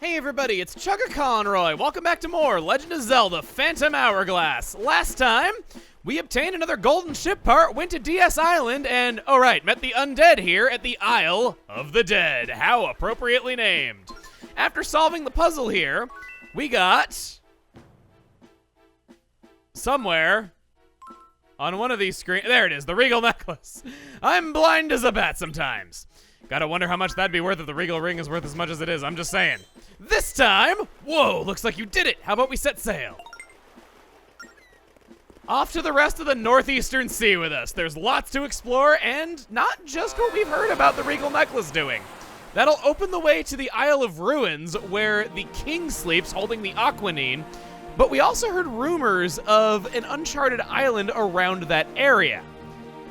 Hey everybody, it's Chugga Conroy. Welcome back to more Legend of Zelda Phantom Hourglass. Last time, we obtained another golden ship part, went to DS Island, and, oh right, met the undead here at the Isle of the Dead. How appropriately named. After solving the puzzle here, we got somewhere on one of these screens. There it is, the Regal Necklace. I'm blind as a bat sometimes. Gotta wonder how much that'd be worth if the Regal Ring is worth as much as it is. I'm just saying. This time, whoa, looks like you did it. How about we set sail? Off to the rest of the Northeastern Sea with us. There's lots to explore and not just what we've heard about the Regal Necklace doing. That'll open the way to the Isle of Ruins where the king sleeps holding the Aquanine. But we also heard rumors of an uncharted island around that area.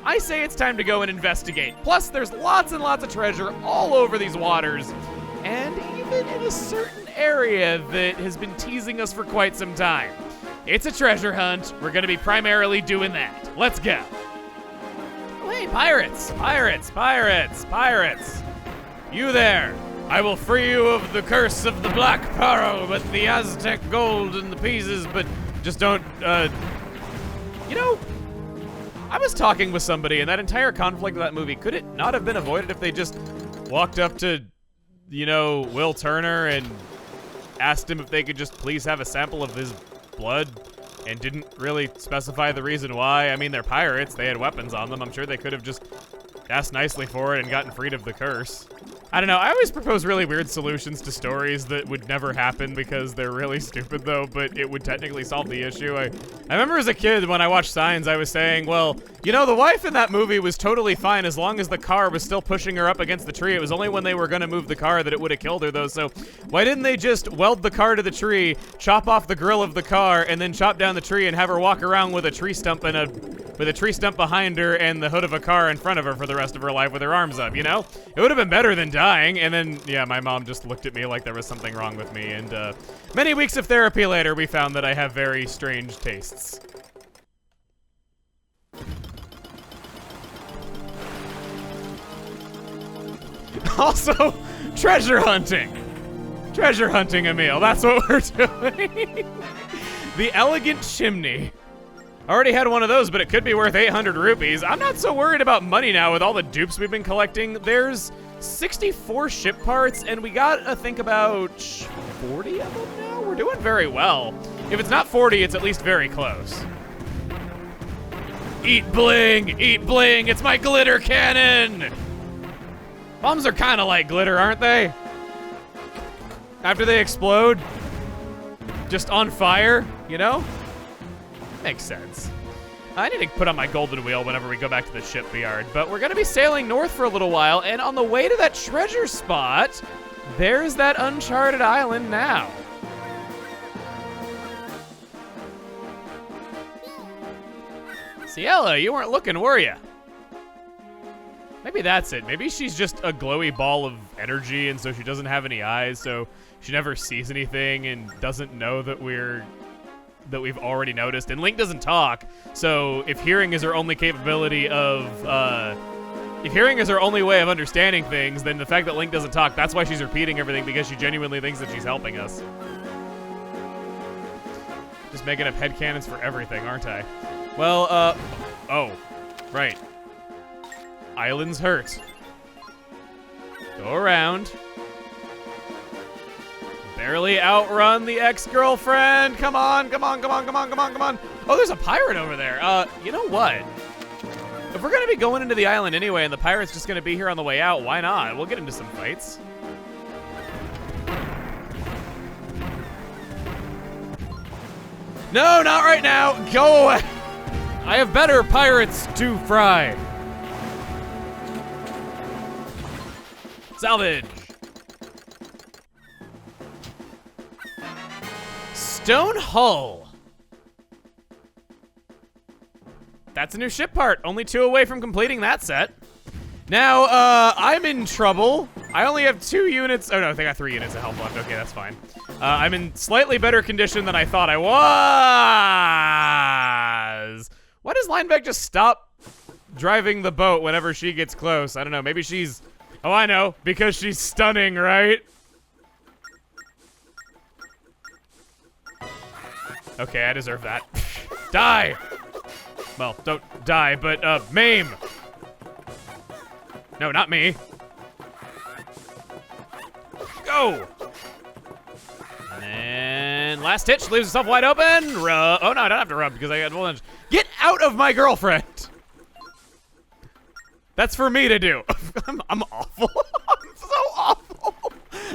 I say it's time to go and investigate. Plus, there's lots and lots of treasure all over these waters, and even in a certain area that has been teasing us for quite some time. It's a treasure hunt. We're gonna be primarily doing that. Let's go. Oh, hey, pirates, pirates, pirates, pirates. You there. I will free you of the curse of the Black Pearl with the Aztec gold and the pieces, but just don't, you know, I was talking with somebody, and that entire conflict of that movie, could it not have been avoided if they just walked up to, you know, Will Turner and asked him if they could just please have a sample of his blood and didn't really specify the reason why? I mean, they're pirates. They had weapons on them. I'm sure they could have just asked nicely for it and gotten freed of the curse. I don't know, I always propose really weird solutions to stories that would never happen because they're really stupid though, but it would technically solve the issue. I remember as a kid when I watched Signs, I was saying, well, you know, the wife in that movie was totally fine as long as the car was still pushing her up against the tree. It was only when they were gonna move the car that it would have killed her though, so why didn't they just weld the car to the tree, chop off the grill of the car, and then chop down the tree and have her walk around with a tree stump with a tree stump behind her and the hood of a car in front of her for the rest of her life with her arms up, you know? It would have been better than dying. And then, yeah, my mom just looked at me like there was something wrong with me. And many weeks of therapy later, we found that I have very strange tastes. Also, treasure hunting. Treasure hunting, Emil. That's what we're doing. The Elegant Chimney. Already had one of those, but it could be worth 800 rupees. I'm not so worried about money now with all the dupes we've been collecting. There's 64 ship parts, and we gotta think about 40 of them now? We're doing very well. If it's not 40, it's at least very close. Eat bling! Eat bling! It's my glitter cannon! Bombs are kind of like glitter, aren't they? After they explode, just on fire, you know? Makes sense. I need to put on my golden wheel whenever we go back to the shipyard, but we're gonna be sailing north for a little while, and on the way to that treasure spot, there's that uncharted island now. Ciela, you weren't looking, were you? Maybe that's it. Maybe she's just a glowy ball of energy, and so she doesn't have any eyes, so she never sees anything and doesn't know that we've already noticed. And Link doesn't talk, so if hearing is her only capability of, if hearing is her only way of understanding things, then the fact that Link doesn't talk, that's why she's repeating everything, because she genuinely thinks that she's helping us. Just making up headcanons for everything, aren't I? Well, oh, right. Islands hurt. Go around. Barely outrun the ex-girlfriend. Come on, come on, come on, come on, come on, come on. Oh, there's a pirate over there. You know what? If we're gonna be going into the island anyway and the pirate's just gonna be here on the way out, why not? We'll get into some fights. No, not right now. Go away. I have better pirates to fry. Salvage. Stone hull. That's a new ship part. Only 2 away from completing that set. Now, I'm in trouble. I only have 2 units. Oh no, I think I got 3 units of health left. Okay, that's fine. I'm in slightly better condition than I thought I was. Why does Linebeck just stop driving the boat whenever she gets close? I don't know. Maybe she's... Oh, I know. Because she's stunning, right? Okay, I deserve that. Die! Well, don't die, but, maim! No, not me. Go! And last hitch leaves himself wide open. Rub. Oh, no, I don't have to rub because I got full edge. Get out of my girlfriend! That's for me to do. I'm awful. I'm so awful.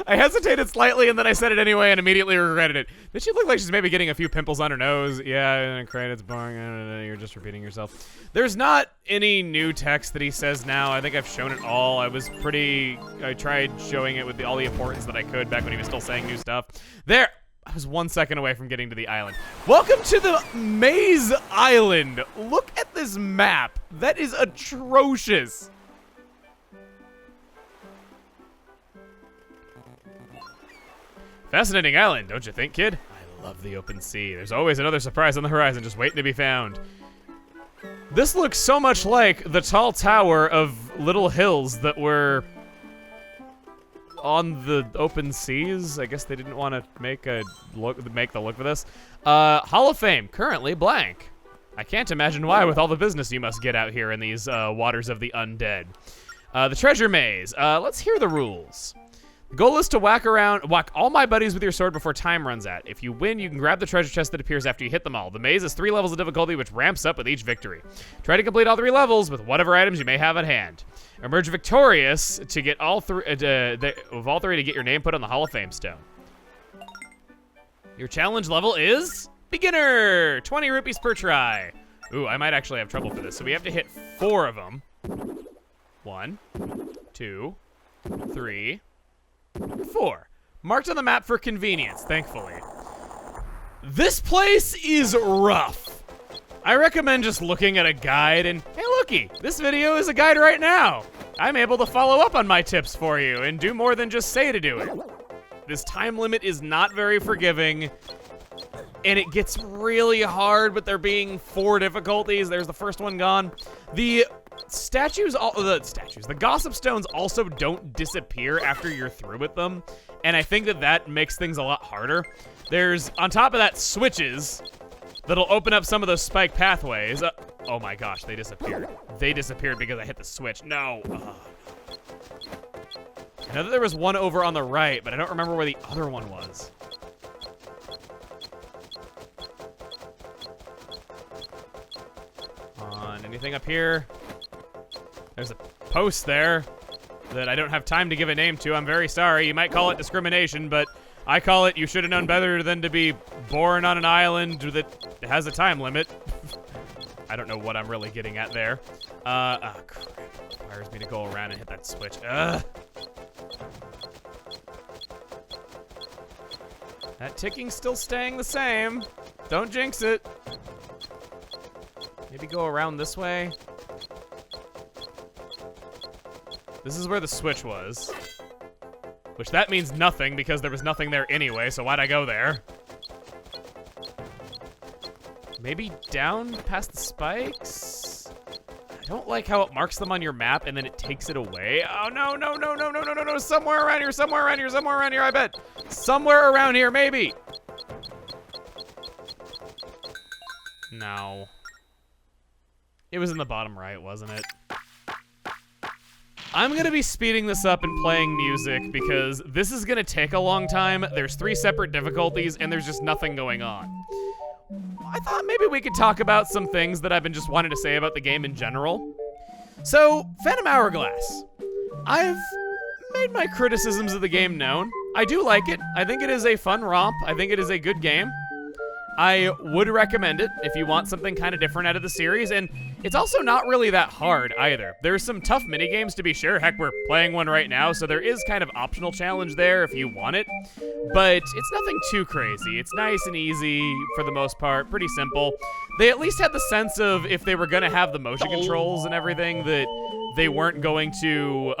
I hesitated slightly and then I said it anyway and immediately regretted it. Did she look like she's maybe getting a few pimples on her nose? Yeah, great, it's boring. You're just repeating yourself. There's not any new text that he says now. I think I've shown it all. I tried showing it with all the importance that I could back when he was still saying new stuff. There. I was 1 second away from getting to the island. Welcome to the Maze Island. Look at this map. That is atrocious. Fascinating island, don't you think, kid? I love the open sea. There's always another surprise on the horizon just waiting to be found. This looks so much like the tall tower of little hills that were on the open seas. I guess they didn't want to make the look for this. Hall of Fame, currently blank. I can't imagine why with all the business you must get out here in these waters of the undead. The treasure maze. Let's hear the rules. The goal is to whack all my buddies with your sword before time runs out. If you win, you can grab the treasure chest that appears after you hit them all. The maze is 3 levels of difficulty, which ramps up with each victory. Try to complete all 3 levels with whatever items you may have at hand. Emerge victorious to get all 3 of all 3 to get your name put on the Hall of Fame stone. Your challenge level is beginner, 20 rupees per try. Ooh, I might actually have trouble for this. So we have to hit 4 of them. 1, 2, 3, 4. Marked on the map for convenience, thankfully. This place is rough. I recommend just looking at a guide and, hey looky, this video is a guide right now. I'm able to follow up on my tips for you and do more than just say to do it. This time limit is not very forgiving, and it gets really hard, but there being 4 difficulties. There's the first one gone. The gossip stones also don't disappear after you're through with them, and I think that makes things a lot harder. There's, on top of that, switches that'll open up some of those spike pathways. Oh my gosh, they disappeared. They disappeared because I hit the switch. No. I know that there was one over on the right, but I don't remember where the other one was. Anything up here? There's a post there that I don't have time to give a name to. I'm very sorry. You might call it discrimination, but I call it you should have known better than to be born on an island that has a time limit. I don't know what I'm really getting at there. Oh, crap. It requires me to go around and hit that switch. Ugh. That ticking's still staying the same. Don't jinx it. Maybe go around this way. This is where the switch was. Which that means nothing because there was nothing there anyway, so why'd I go there? Maybe down past the spikes? I don't like how it marks them on your map and then it takes it away. Oh, no, no, no, no, no, no, no, no. Somewhere around here, somewhere around here, somewhere around here, I bet. Somewhere around here, maybe. No. It was in the bottom right, wasn't it? I'm gonna be speeding this up and playing music because this is gonna take a long time. There's 3 separate difficulties and there's just nothing going on. I thought maybe we could talk about some things that I've been just wanting to say about the game in general. So, Phantom Hourglass. I've made my criticisms of the game known. I do like it. I think it is a fun romp. I think it is a good game. I would recommend it if you want something kind of different out of the series, and it's also not really that hard either. There's some tough minigames to be sure. Heck, we're playing one right now, so there is kind of optional challenge there if you want it, but it's nothing too crazy. It's nice and easy for the most part, pretty simple. They at least had the sense of if they were going to have the motion controls and everything that they weren't going to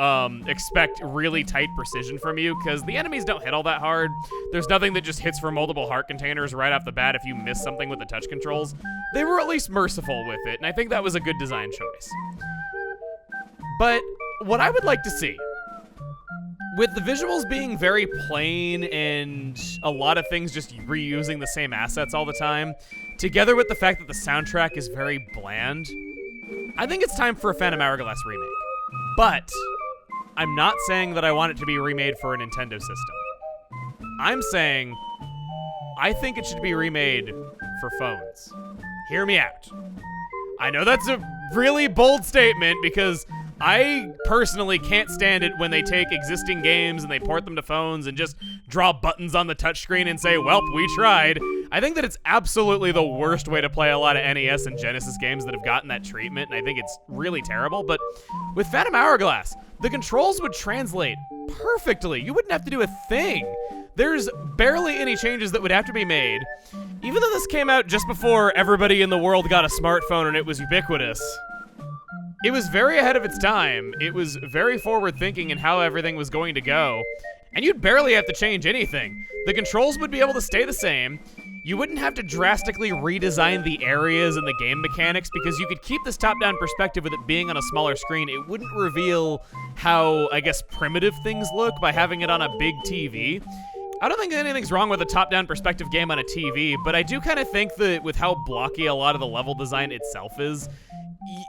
expect really tight precision from you, because the enemies don't hit all that hard. There's nothing that just hits for multiple heart containers right off the bat if you miss something with the touch controls. They were at least merciful with it, and I think that was a good design choice. But what I would like to see With the visuals being very plain and a lot of things just reusing the same assets all the time, together with the fact that the soundtrack is very bland, I think it's time for a Phantom Hourglass remake. But I'm not saying that I want it to be remade for a Nintendo system. I'm saying I think it should be remade for phones. Hear me out. I know that's a really bold statement because I personally can't stand it when they take existing games and they port them to phones and just draw buttons on the touchscreen and say, "Welp, we tried." I think that it's absolutely the worst way to play a lot of NES and Genesis games that have gotten that treatment, and I think it's really terrible. But with Phantom Hourglass, the controls would translate perfectly. You wouldn't have to do a thing. There's barely any changes that would have to be made. Even though this came out just before everybody in the world got a smartphone and it was ubiquitous, it was very ahead of its time. It was very forward-thinking in how everything was going to go. And you'd barely have to change anything. The controls would be able to stay the same. You wouldn't have to drastically redesign the areas and the game mechanics because you could keep this top-down perspective with it being on a smaller screen. It wouldn't reveal how, I guess, primitive things look by having it on a big TV. I don't think anything's wrong with a top-down perspective game on a TV, but I do kind of think that with how blocky a lot of the level design itself is,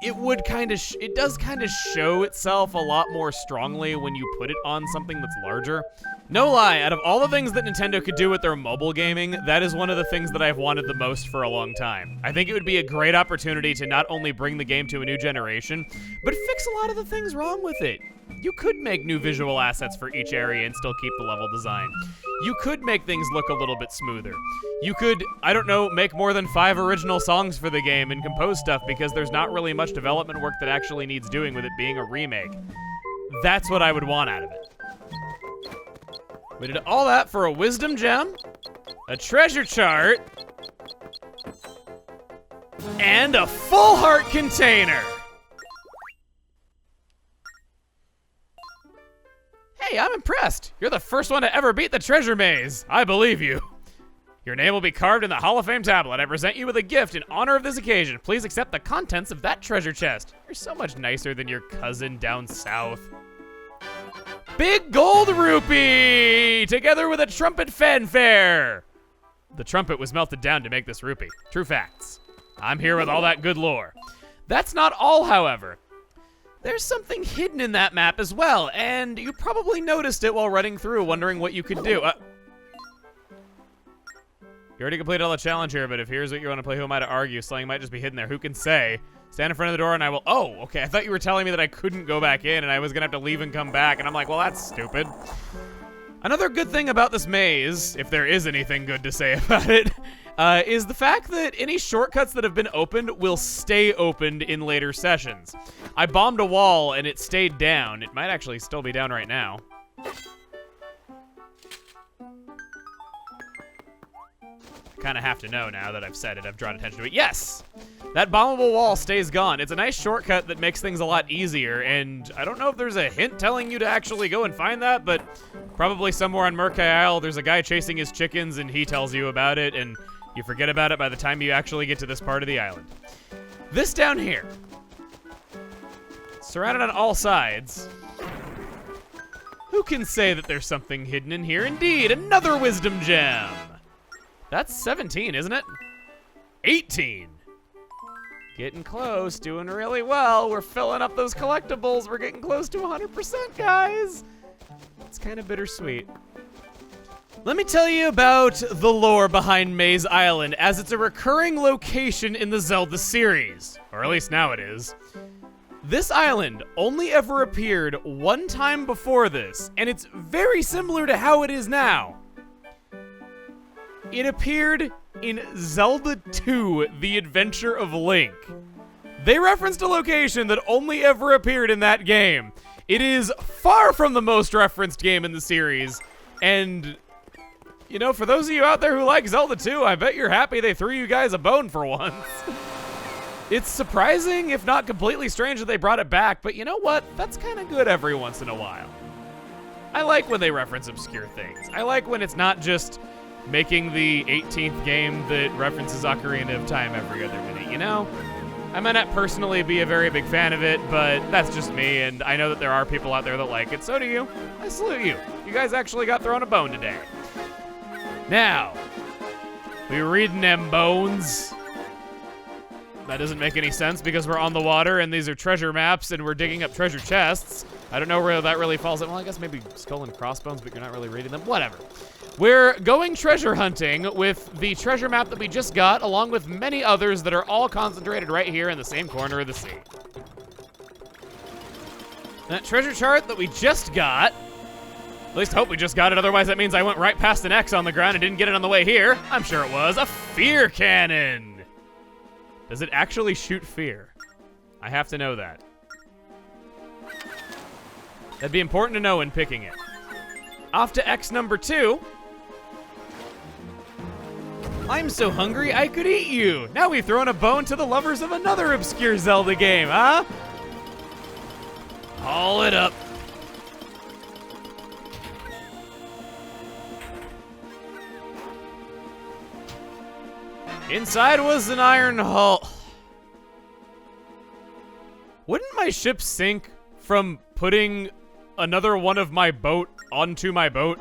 it would kind of, it does kind of show itself a lot more strongly when you put it on something that's larger. No lie, out of all the things that Nintendo could do with their mobile gaming, that is one of the things that I've wanted the most for a long time. I think it would be a great opportunity to not only bring the game to a new generation, but fix a lot of the things wrong with it. You could make new visual assets for each area and still keep the level design. You could make things look a little bit smoother. You could, I don't know, make more than 5 original songs for the game and compose stuff because there's not really much development work that actually needs doing with it being a remake. That's what I would want out of it. We did all that for a wisdom gem, a treasure chart, and a full heart container. Hey, I'm impressed. You're the first one to ever beat the treasure maze. I believe you. Your name will be carved in the Hall of Fame tablet. I present you with a gift in honor of this occasion. Please accept the contents of that treasure chest. You're so much nicer than your cousin down south. Big gold rupee, together with a trumpet fanfare. The trumpet was melted down to make this rupee. True facts. I'm here with all that good lore. That's not all, however. There's something hidden in that map as well, and you probably noticed it while running through, wondering what you could do. You already completed all the challenge here, but if here's what you want to play, who am I to argue? Something might just be hidden there. Who can say? Stand in front of the door and I will... Oh, okay. I thought you were telling me that I couldn't go back in and I was going to have to leave and come back. And I'm like, well, that's stupid. Another good thing about this maze, if there is anything good to say about it, is the fact that any shortcuts that have been opened will stay opened in later sessions. I bombed a wall and it stayed down. It might actually still be down right now. Kind of have to know now that I've said it. I've drawn attention to it. Yes! That bombable wall stays gone. It's a nice shortcut that makes things a lot easier, and I don't know if there's a hint telling you to actually go and find that, but probably somewhere on Murky Isle, there's a guy chasing his chickens, and he tells you about it, and you forget about it by the time you actually get to this part of the island. This down here, surrounded on all sides. Who can say that there's something hidden in here? Indeed, another wisdom gem. That's 17, isn't it? 18. Getting close, doing really well. We're filling up those collectibles. We're getting close to 100%, guys. It's kind of bittersweet. Let me tell you about the lore behind Maze Island, as it's a recurring location in the Zelda series. Or at least now it is. This island only ever appeared one time before this, and it's very similar to how it is now. It appeared in Zelda 2, The Adventure of Link. They referenced a location that only ever appeared in that game. It is far from the most referenced game in the series, and, you know, for those of you out there who like Zelda 2, I bet you're happy they threw you guys a bone for once. It's surprising, if not completely strange, that they brought it back, but you know what? That's kind of good every once in a while. I like when they reference obscure things. I like when it's not just making the 18th game that references Ocarina of Time every other minute, you know? I might not personally be a very big fan of it, but that's just me, and I know that there are people out there that like it, so do you. I salute you. You guys actually got thrown a bone today. Now, we reading them bones. That doesn't make any sense because we're on the water and these are treasure maps and we're digging up treasure chests. I don't know where that really falls in. Well, I guess maybe skull and crossbones, but you're not really reading them. Whatever. We're going treasure hunting with the treasure map that we just got, along with many others that are all concentrated right here in the same corner of the sea. That treasure chart that we just got, at least hope we just got it, otherwise that means I went right past an X on the ground and didn't get it on the way here. I'm sure it was a fear cannon. Does it actually shoot fear? I have to know that. That'd be important to know when picking it. Off to X number 2. I'm so hungry I could eat you. Now we've thrown a bone to the lovers of another obscure Zelda game, huh? Haul it up. Inside was an iron hull. Wouldn't my ship sink from putting another one of my boat onto my boat?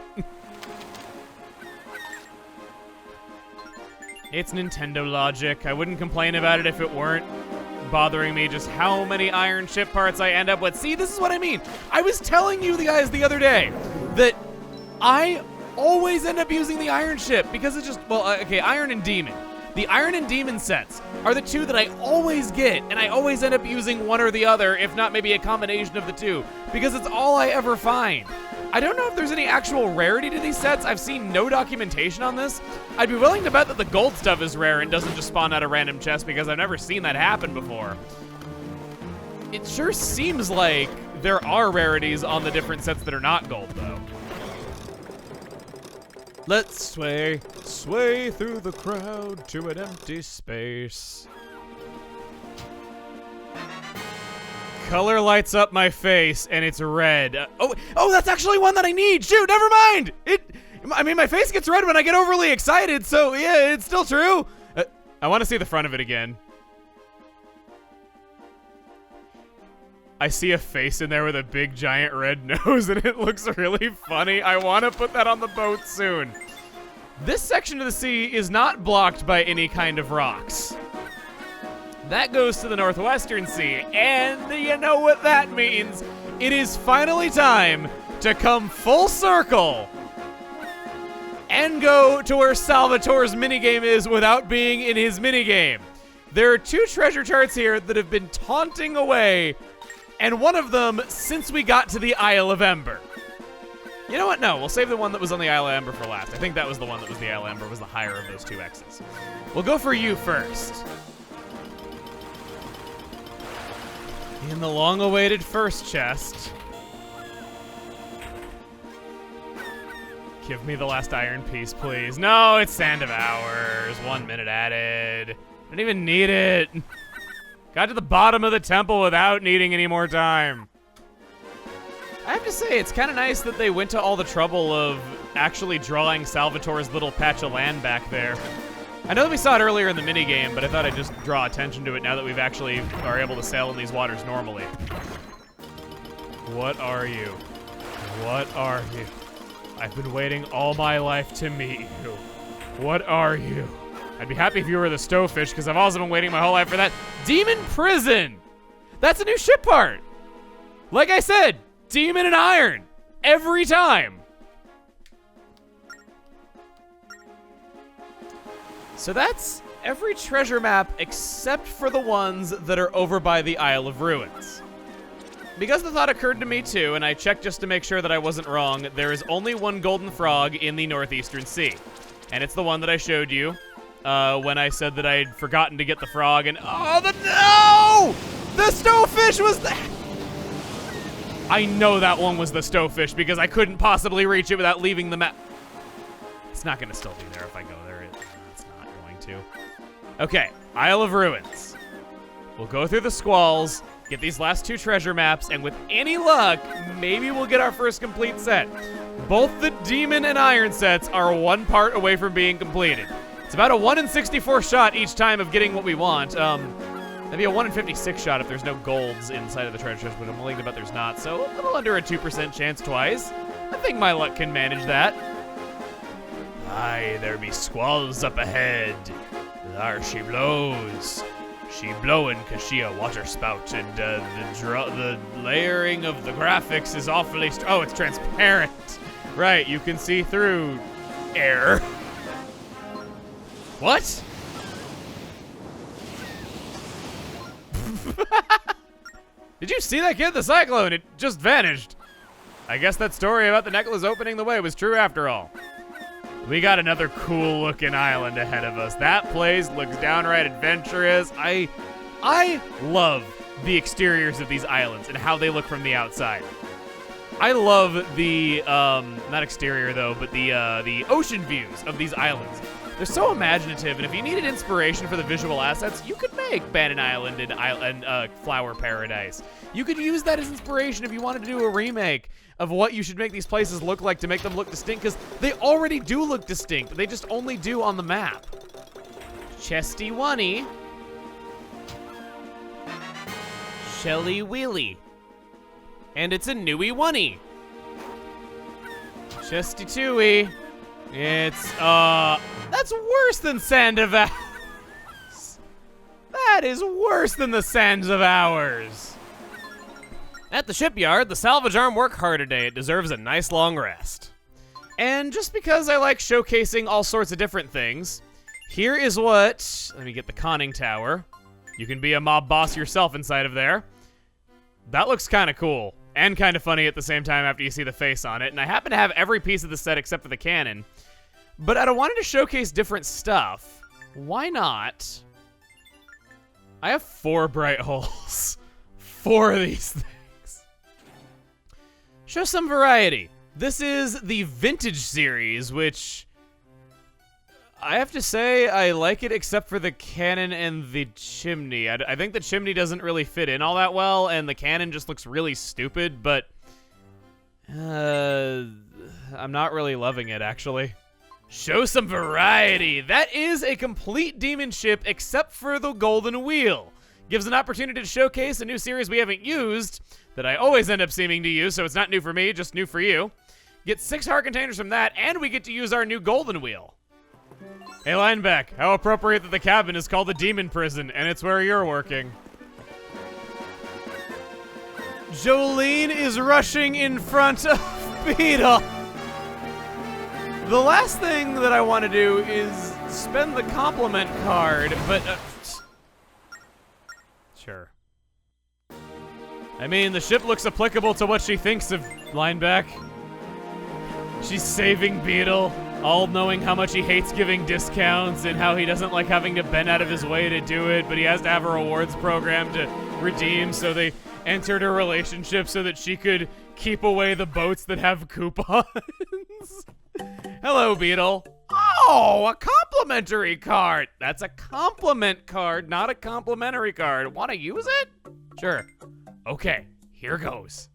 It's Nintendo logic. I wouldn't complain about it if it weren't bothering me just how many iron ship parts I end up with. See, this is what I mean. I was telling you guys the other day that I always end up using the iron ship because it's just, well, okay, iron and demon. The iron and demon sets are the two that I always get, and I always end up using one or the other, if not maybe a combination of the two, because it's all I ever find. I don't know if there's any actual rarity to these sets. I've seen no documentation on this. I'd be willing to bet that the gold stuff is rare and doesn't just spawn out a random chest because I've never seen that happen before. It sure seems like there are rarities on the different sets that are not gold, though. Let's sway through the crowd to an empty space. Color lights up my face, and it's red. Oh, that's actually one that I need. Shoot, never mind. I mean, my face gets red when I get overly excited, so yeah, it's still true. I want to see the front of it again. I see a face in there with a big giant red nose and it looks really funny. I want to put that on the boat soon. This section of the sea is not blocked by any kind of rocks. That goes to the Northwestern Sea, and you know what that means. It is finally time to come full circle and go to where Salvatore's minigame is without being in his minigame. There are 2 treasure charts here that have been taunting away, and one of them since we got to the Isle of Ember. You know what? No, we'll save the one that was on the Isle of Ember for last. I think that was the one that was the Isle of Ember, was the higher of those 2 X's. We'll go for you first. In the long-awaited first chest. Give me the last iron piece, please. No, it's Sand of Hours. 1 minute added. I don't even need it. Got to the bottom of the temple without needing any more time. I have to say, it's kind of nice that they went to all the trouble of actually drawing Salvatore's little patch of land back there. I know that we saw it earlier in the minigame, but I thought I'd just draw attention to it now that we've actually are able to sail in these waters normally. What are you? What are you? I've been waiting all my life to meet you. What are you? I'd be happy if you were the Stovefish, because I've also been waiting my whole life for that. Demon Prison! That's a new ship part! Like I said, Demon and Iron. Every time. So that's every treasure map except for the ones that are over by the Isle of Ruins. Because the thought occurred to me too, and I checked just to make sure that I wasn't wrong, there is only one golden frog in the Northeastern Sea. And it's the one that I showed you. When I said that I'd forgotten to get the frog, and no! The Stovefish was that. I know that one was the Stovefish because I couldn't possibly reach it without leaving the map. It's not gonna still be there if I go there. It's not going to. Okay, Isle of Ruins. We'll go through the squalls, get these last 2 treasure maps, and with any luck, maybe we'll get our first complete set. Both the Demon and Iron sets are 1 part away from being completed. It's about a 1 in 64 shot each time of getting what we want. That'd be a 1 in 56 shot if there's no golds inside of the treasure chest, but I'm willing to bet there's not. So a little under a 2% chance twice. I think my luck can manage that. Aye, there be squalls up ahead. There she blows. She blowin' 'cause she a water spout, and the layering of the graphics is awfully oh, it's transparent. Right, you can see through air. What? Did you see that kid, the cyclone? It just vanished. I guess that story about the necklace opening the way was true after all. We got another cool looking island ahead of us. That place looks downright adventurous. I love the exteriors of these islands and how they look from the outside. I love the, not exterior though, but the ocean views of these islands. They're so imaginative, and if you needed inspiration for the visual assets, you could make Bannon Island and Flower Paradise. You could use that as inspiration if you wanted to do a remake of what you should make these places look like to make them look distinct, because they already do look distinct. They just only do on the map. Chesty Wunny. Shelly Wheelie. And it's a newy Wunny. Chesty Twoey. It's, that's worse than Sand of Hours. That is worse than the Sands of Hours. At the shipyard, the salvage arm work hard today. It deserves a nice long rest. And just because I like showcasing all sorts of different things, here is what, let me get the conning tower. You can be a mob boss yourself inside of there. That looks kind of cool and kind of funny at the same time after you see the face on it. And I happen to have every piece of the set except for the cannon. But I wanted to showcase different stuff. Why not? I have 4 bright holes. 4 of these things. Show some variety. This is the Vintage series, which I have to say I like it except for the cannon and the chimney. I think the chimney doesn't really fit in all that well, and the cannon just looks really stupid, but I'm not really loving it, actually. Show some variety. That is a complete demon ship except for the golden wheel. Gives an opportunity to showcase a new series we haven't used that I always end up seeming to use, so it's not new for me, just new for you. Get 6 heart containers from that, and we get to use our new golden wheel. Hey, Lineback, how appropriate that the cabin is called the Demon Prison, and it's where you're working. Jolene is rushing in front of Beetle. The last thing that I want to do is spend the compliment card, but sure. I mean, the ship looks applicable to what she thinks of Lineback. She's saving Beetle, all knowing how much he hates giving discounts and how he doesn't like having to bend out of his way to do it, but he has to have a rewards program to redeem, so they entered a relationship so that she could keep away the boats that have coupons. Hello, Beetle. Oh, a complimentary card. That's a compliment card, not a complimentary card. Want to use it? Sure. Okay, here goes.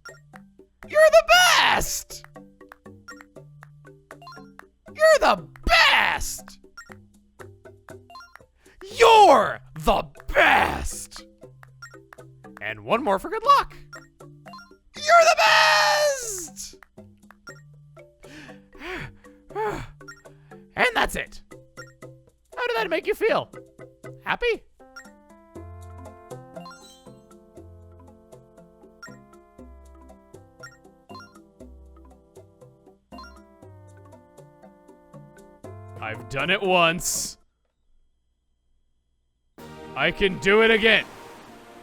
You're the best! You're the best! You're the best! And one more for good luck. You're the best! And that's it. How did that make you feel? Happy? I've done it once. I can do it again.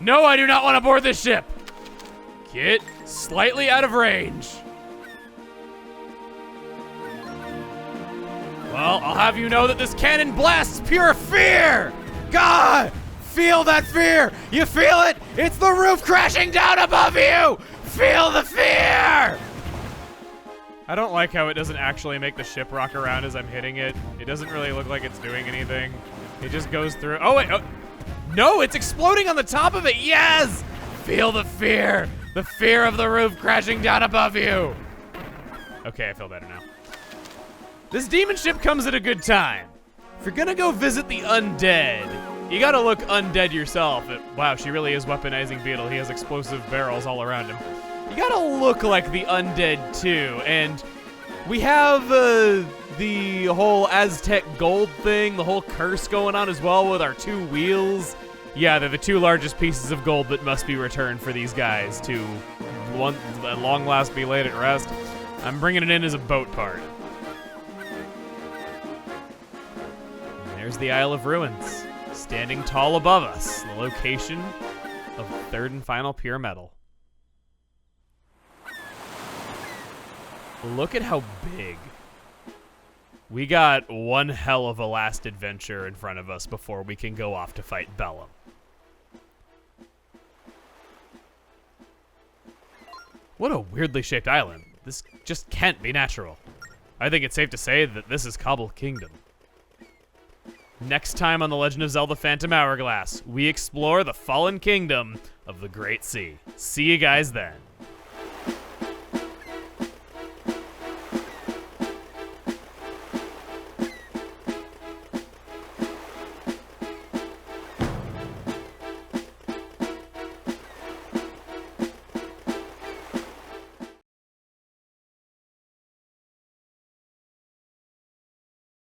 No, I do not want to board this ship. Get slightly out of range. Well, I'll have you know that this cannon blasts pure fear! God! Feel that fear! You feel it? It's the roof crashing down above you! Feel the fear! I don't like how it doesn't actually make the ship rock around as I'm hitting it. It doesn't really look like it's doing anything. It just goes through. Oh, wait. Oh. No, it's exploding on the top of it. Yes! Feel the fear! The fear of the roof crashing down above you! Okay, I feel better now. This demon ship comes at a good time. If you're gonna go visit the undead You gotta look undead yourself. Wow, she really is weaponizing Beetle. He has explosive barrels all around him. You gotta look like the undead too, and we have the whole Aztec gold thing, the whole curse going on as well with our 2 wheels. Yeah, they're the 2 largest pieces of gold that must be returned for these guys to at long last be laid at rest. I'm bringing it in as a boat part. And there's the Isle of Ruins, standing tall above us, the location of the 3rd and final pure metal. Look at how big. We got one hell of a last adventure in front of us before we can go off to fight Bellum. What a weirdly shaped island. This just can't be natural. I think it's safe to say that this is Cobble Kingdom. Next time on The Legend of Zelda Phantom Hourglass, we explore the fallen kingdom of the Great Sea. See you guys then.